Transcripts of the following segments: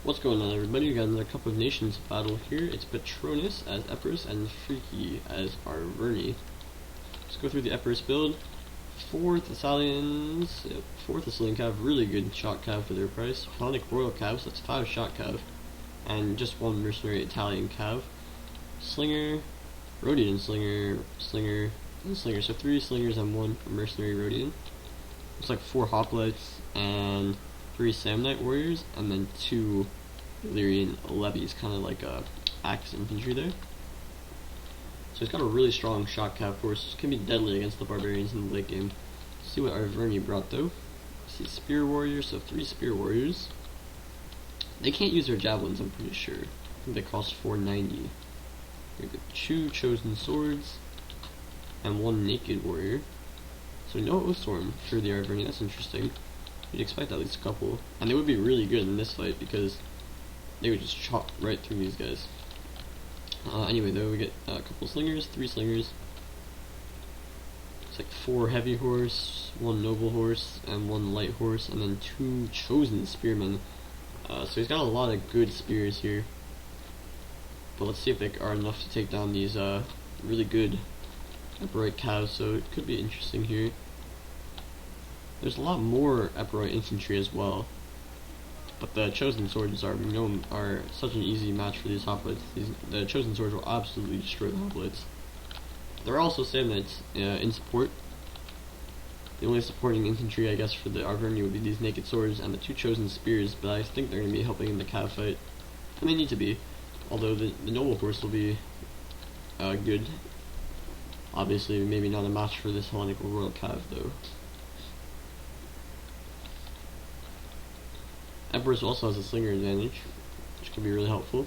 What's going on, everybody? We got another Cup of Nations battle here. It's Patronus as Epirus and Freakyy as Arverni. Let's go through the Epirus build. 4 Thessalian cav, really good shot cav for their price. Hellenic Royal cav, so that's 5 shot cav. And just 1 mercenary Italian cav. Slinger, Rhodian slinger, and slinger. So 3 slingers and 1 mercenary Rhodian. Looks like 4 hoplites and 3 Samnite warriors, and then 2 Illyrian levies, kind of like axe infantry there. So he's got a really strong shot cav force. This can be deadly against the barbarians in the late game. Let's see what Arverni brought though. See spear warriors, so 3 spear warriors. They can't use their javelins, I'm pretty sure. I think they cost 490. We got 2 chosen swords and 1 naked warrior. So no Oathstorm for the Arverni. That's interesting. You'd expect at least a couple, and they would be really good in this fight because they would just chop right through these guys. Anyway, though, we get a couple slingers, 3 slingers. It's like 4 heavy horse, 1 noble horse, and 1 light horse, and then 2 chosen spearmen. So he's got a lot of good spears here. But let's see if they are enough to take down these really good upright calves. So it could be interesting here. There's a lot more Epirus infantry as well, but the chosen swords are such an easy match for these hoplites. The chosen swords will absolutely destroy the hoplites. There are also Samnites in support. The only supporting infantry, I guess, for the Arverni would be these naked swords and the 2 chosen spears, but I think they're going to be helping in the cav fight, and they need to be. Although the noble horse will be good. Obviously, maybe not a match for this Hellenic Royal cav though. Epirus also has a slinger advantage, which can be really helpful,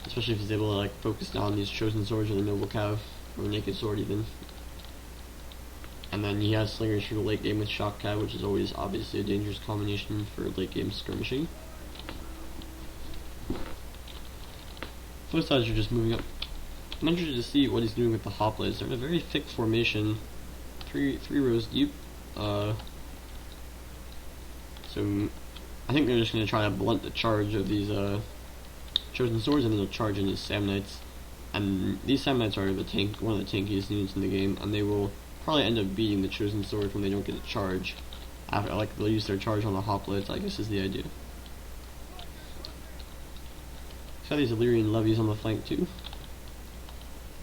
especially if he's able to like focus down these chosen swords or the noble cav, or naked sword even. And then he has slingers for the late game with shock cav, which is always obviously a dangerous combination for late game skirmishing. Both sides are just moving up. I'm interested to see what he's doing with the hoplites. They're in a very thick formation, three rows deep. So I think they're just going to try to blunt the charge of these chosen swords, and then they'll charge into Samnites. And these Samnites are one of the tankiest units in the game, and they will probably end up beating the chosen swords when they don't get a charge. After, like, they'll use their charge on the hoplites, I guess is the idea. Got these Illyrian levies on the flank too.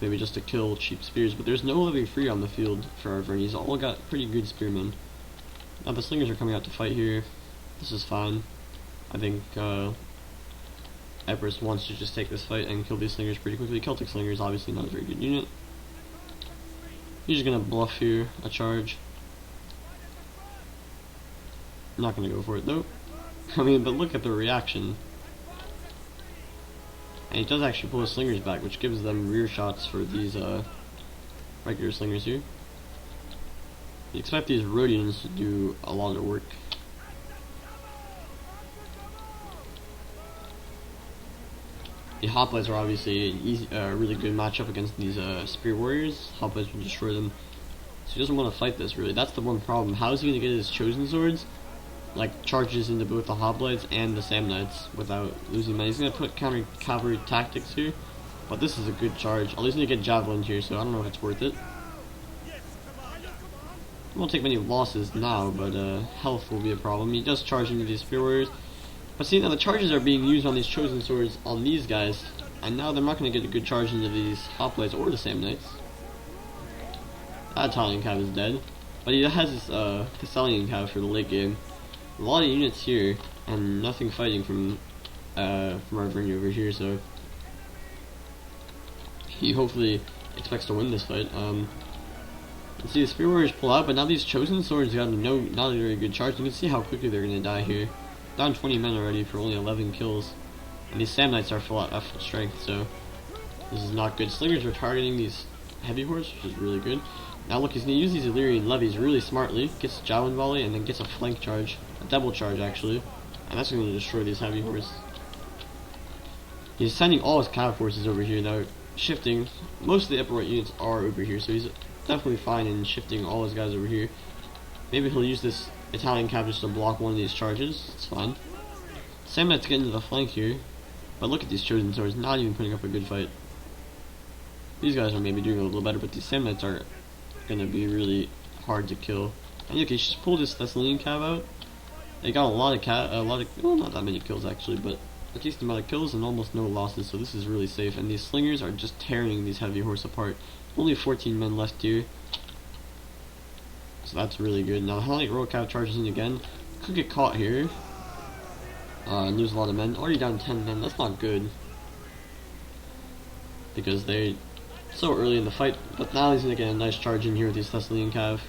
Maybe just to kill cheap spears, but there's no levy free on the field for Arverni. He's all got pretty good spearmen. Now the slingers are coming out to fight here. This is fine. I think Epirus wants to just take this fight and kill these slingers pretty quickly. Celtic slingers obviously not a very good unit. He's just gonna bluff here, a charge. Not gonna go for it though. I mean, but look at the reaction. And he does actually pull his slingers back, which gives them rear shots for these regular slingers here. You expect these Rhodians to do a lot of work. The hoplites are obviously an easy, really good matchup against these spear warriors. Hoplites will destroy them. So he doesn't want to fight this really. That's the one problem. How is he going to get his chosen swords? Like charges into both the hoplites and the Samnites without losing money. He's going to put counter cavalry tactics here, but this is a good charge. At least he's going to get javelins here, so I don't know if it's worth it. Won't take many losses now, but health will be a problem. He does charge into these spear warriors, but see now the charges are being used on these chosen swords on these guys, and now they're not going to get a good charge into these hoplites or the Samnites. That Italian cav is dead, but he has this Thessalian cav for the late game. A lot of units here, and nothing fighting from Arverni over here, so he hopefully expects to win this fight. Let's see, the spear warriors pull out, but now these chosen swords got not a very good charge. You can see how quickly they're going to die here. Down 20 men already for only 11 kills, and these Samnites are full strength, so this is not good. Slingers are targeting these heavy horse, which is really good. Now look, he's going to use these Illyrian levies really smartly. Gets a javelin volley and then gets a flank charge. A double charge actually. And that's going to destroy these heavy horse. He's sending all his cav forces over here now. Shifting. Most of the Epirus units are over here, so he's definitely fine in shifting all his guys over here. Maybe he'll use this Italian cav just to block one of these charges. It's fine. Samnite's getting to the flank here, but look at these Chosen Swords, not even putting up a good fight. These guys are maybe doing a little better, but these Samnites are going to be really hard to kill. And okay, just pull this Thessalian cav out. They got a lot of well, not that many kills actually, but a decent amount of kills and almost no losses, so this is really safe. And these slingers are just tearing these heavy horse apart. Only 14 men left here, so that's really good. Now the Hellite Royal Cav charges in again. Could get caught here. And lose a lot of men. Already down 10 men. That's not good, because they're so early in the fight. But now he's gonna get a nice charge in here with these Thessalian Cav.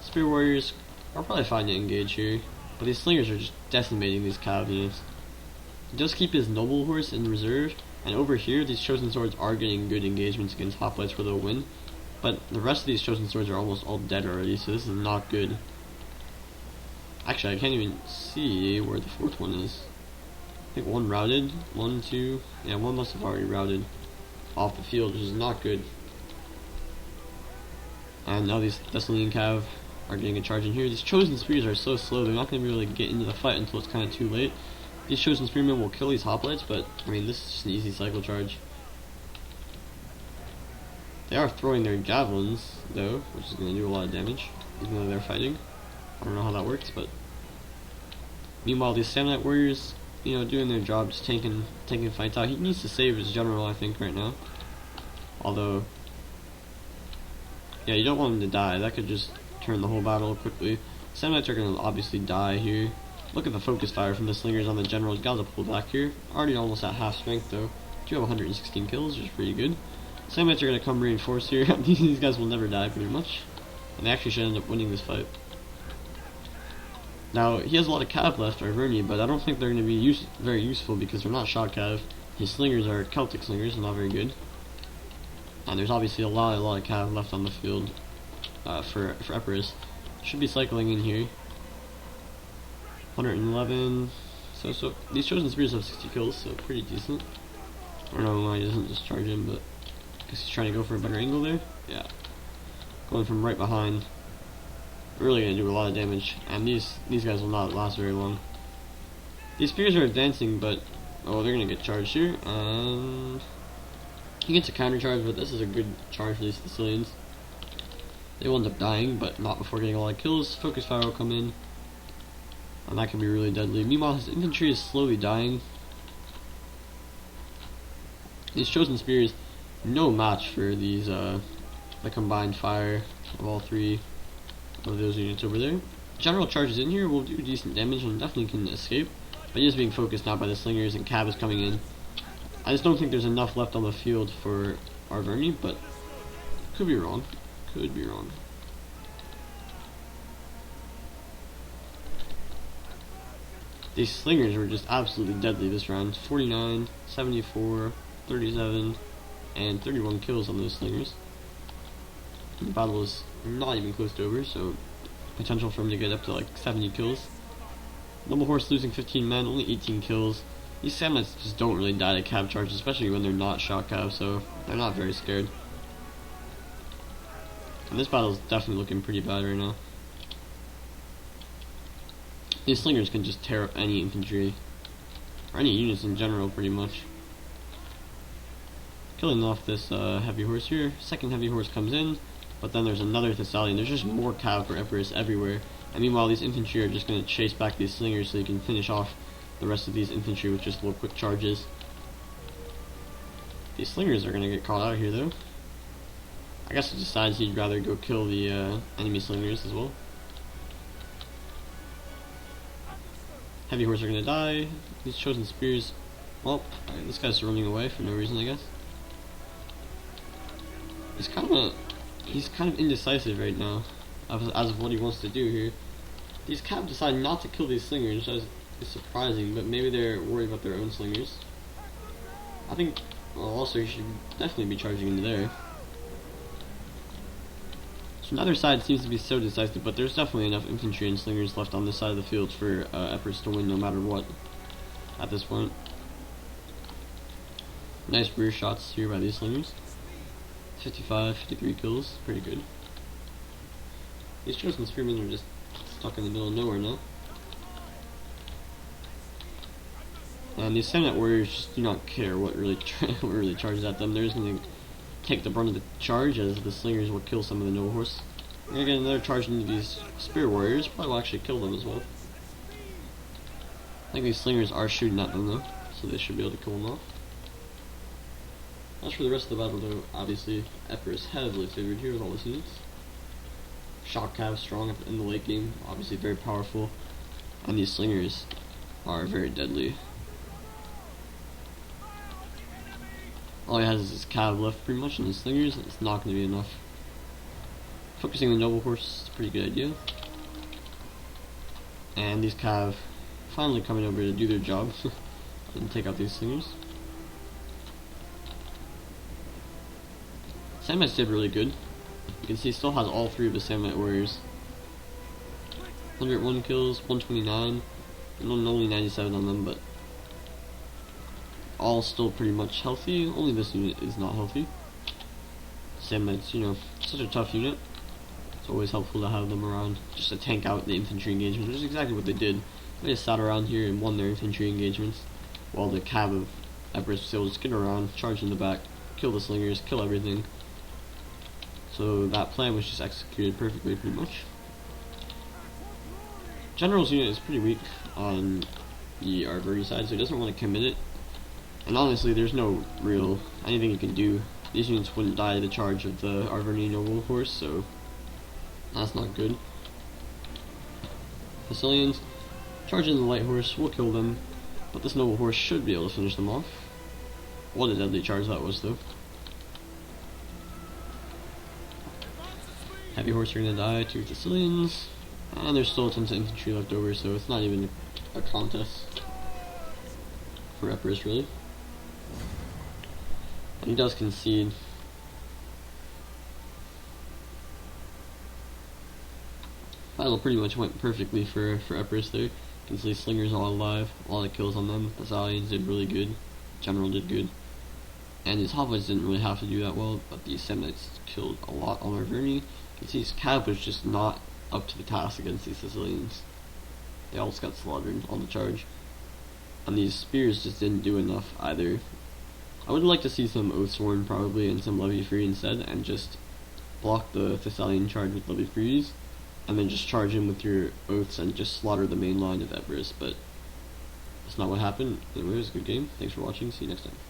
Spear Warriors are probably fine to engage here, but these slingers are just decimating these Cav units. He does keep his noble horse in reserve, and over here these Chosen Swords are getting good engagements against hoplites where they'll win. But the rest of these Chosen Swords are almost all dead already, so this is not good. Actually, I can't even see where the fourth one is. I think one routed, one, two, yeah, one must have already routed off the field, which is not good. And now these Thessalian Cav are getting a charge in here. These Chosen Spears are so slow, they're not going to be able to get into the fight until it's kind of too late. These Chosen Spearmen will kill these hoplites, but I mean, this is just an easy cycle charge. They are throwing their javelins, though, which is going to do a lot of damage, even though they're fighting. I don't know how that works, but meanwhile, these Samnite warriors, you know, doing their job, just taking fights out. He needs to save his general, I think, right now. Although, yeah, you don't want him to die. That could just turn the whole battle quickly. Samnites are going to obviously die here. Look at the focus fire from the slingers on the general. He's got to pull back here. Already almost at half strength, though. Do have 116 kills, which is pretty good. Samnites are going to come reinforced here. These guys will never die, pretty much. And they actually should end up winning this fight. Now, he has a lot of cav left, Arverni, but I don't think they're going to be very useful because they're not shot cav. His slingers are Celtic slingers, not very good. And there's obviously a lot of cav left on the field for Epirus. Should be cycling in here. 111. So these Chosen Spears have 60 kills, so pretty decent. I don't know why he doesn't just charge in, but I guess he's trying to go for a better angle there. Yeah. Going from right behind. Really gonna do a lot of damage, and these guys will not last very long. These spears are advancing, but oh, they're gonna get charged here, and he gets a counter charge, but this is a good charge for these Thessalians. They will end up dying, but not before getting a lot of kills. Focus fire will come in, and that can be really deadly. Meanwhile, his infantry is slowly dying. These Chosen Spears, no match for these the combined fire of all three of those units over there. General charges in here will do decent damage and definitely can escape, but he is being focused now by the slingers, and cav is coming in. I just don't think there's enough left on the field for Arverni, but could be wrong. Could be wrong. These slingers were just absolutely deadly this round. 49, 74, 37, and 31 kills on those slingers. The battle is not even close to over, so potential for him to get up to like 70 kills. Noble Horse losing 15 men, only 18 kills. These Samnites just don't really die to cav charges, especially when they're not shot cav, so they're not very scared. And this battle is definitely looking pretty bad right now. These slingers can just tear up any infantry, or any units in general, pretty much. Killing off this heavy horse here. Second heavy horse comes in, but then there's another Thessalian. There's just more cav for Epirus everywhere. And meanwhile, these infantry are just going to chase back these slingers so you can finish off the rest of these infantry with just little quick charges. These slingers are going to get caught out here, though. I guess he decides he'd rather go kill the enemy slingers as well. Heavy horse are going to die. These Chosen Spears, well, this guy's running away for no reason, I guess. He's kind of indecisive right now as of what he wants to do here. These cav decide not to kill these slingers, which is surprising, but maybe they're worried about their own slingers. I think, well, also he should definitely be charging into there. So neither side seems to be so decisive, but there's definitely enough infantry and slingers left on this side of the field for Epirus to win no matter what at this point. Nice rear shots here by these slingers. 55, 53 kills, pretty good. These Chosen Spearmen are just stuck in the middle of nowhere now. And these Samnite warriors just do not care what really what really charges at them. They're just going to take the brunt of the charge, as the slingers will kill some of the noble horse. And again, another charge into these spear warriors probably will actually kill them as well. I think these slingers are shooting at them though, so they should be able to kill them off. As for the rest of the battle though, obviously Epirus heavily favored here with all his units. Shock cav strong in the late game, obviously very powerful, and these slingers are very deadly. All he has is his cav left pretty much, and his slingers, it's not going to be enough. Focusing on the noble horse is a pretty good idea. And these cav finally coming over to do their job and take out these slingers. Samnites did really good. You can see he still has all three of his Samnite warriors. 101 kills, 129, and only 97 on them, but all still pretty much healthy. Only this unit is not healthy. Samnites, you know, such a tough unit. It's always helpful to have them around just to tank out the infantry engagement, which is exactly what they did. They just sat around here and won their infantry engagements, while the cav of Epirus was able to skid around, charge in the back, kill the slingers, kill everything. So that plan was just executed perfectly, pretty much. General's unit is pretty weak on the Arverni side, so he doesn't want to commit it. And honestly, there's no real anything you can do. These units wouldn't die to the charge of the Arverni noble horse, so that's not good. Sicilians charge in the light horse, will kill them, but this noble horse should be able to finish them off. What a deadly charge that was, though. Heavy horse are gonna die to Sicilians, and there's still tons of infantry left over, so it's not even a contest for Epirus, really. And he does concede. Battle pretty much went perfectly for Epirus there. You can see slingers all alive, a lot of kills on them. Thessalians did really good, General did good, and his hoplites didn't really have to do that well, but the Samnites killed a lot on Arverni. You can see his cav was just not up to the task against these Sicilians. They all just got slaughtered on the charge. And these spears just didn't do enough either. I would like to see some Oathsworn probably and some Levy Free instead, and just block the Thessalian charge with Levy Frees, and then just charge in with your Oaths and just slaughter the main line of Epirus, but that's not what happened. Anyway, it was a good game. Thanks for watching. See you next time.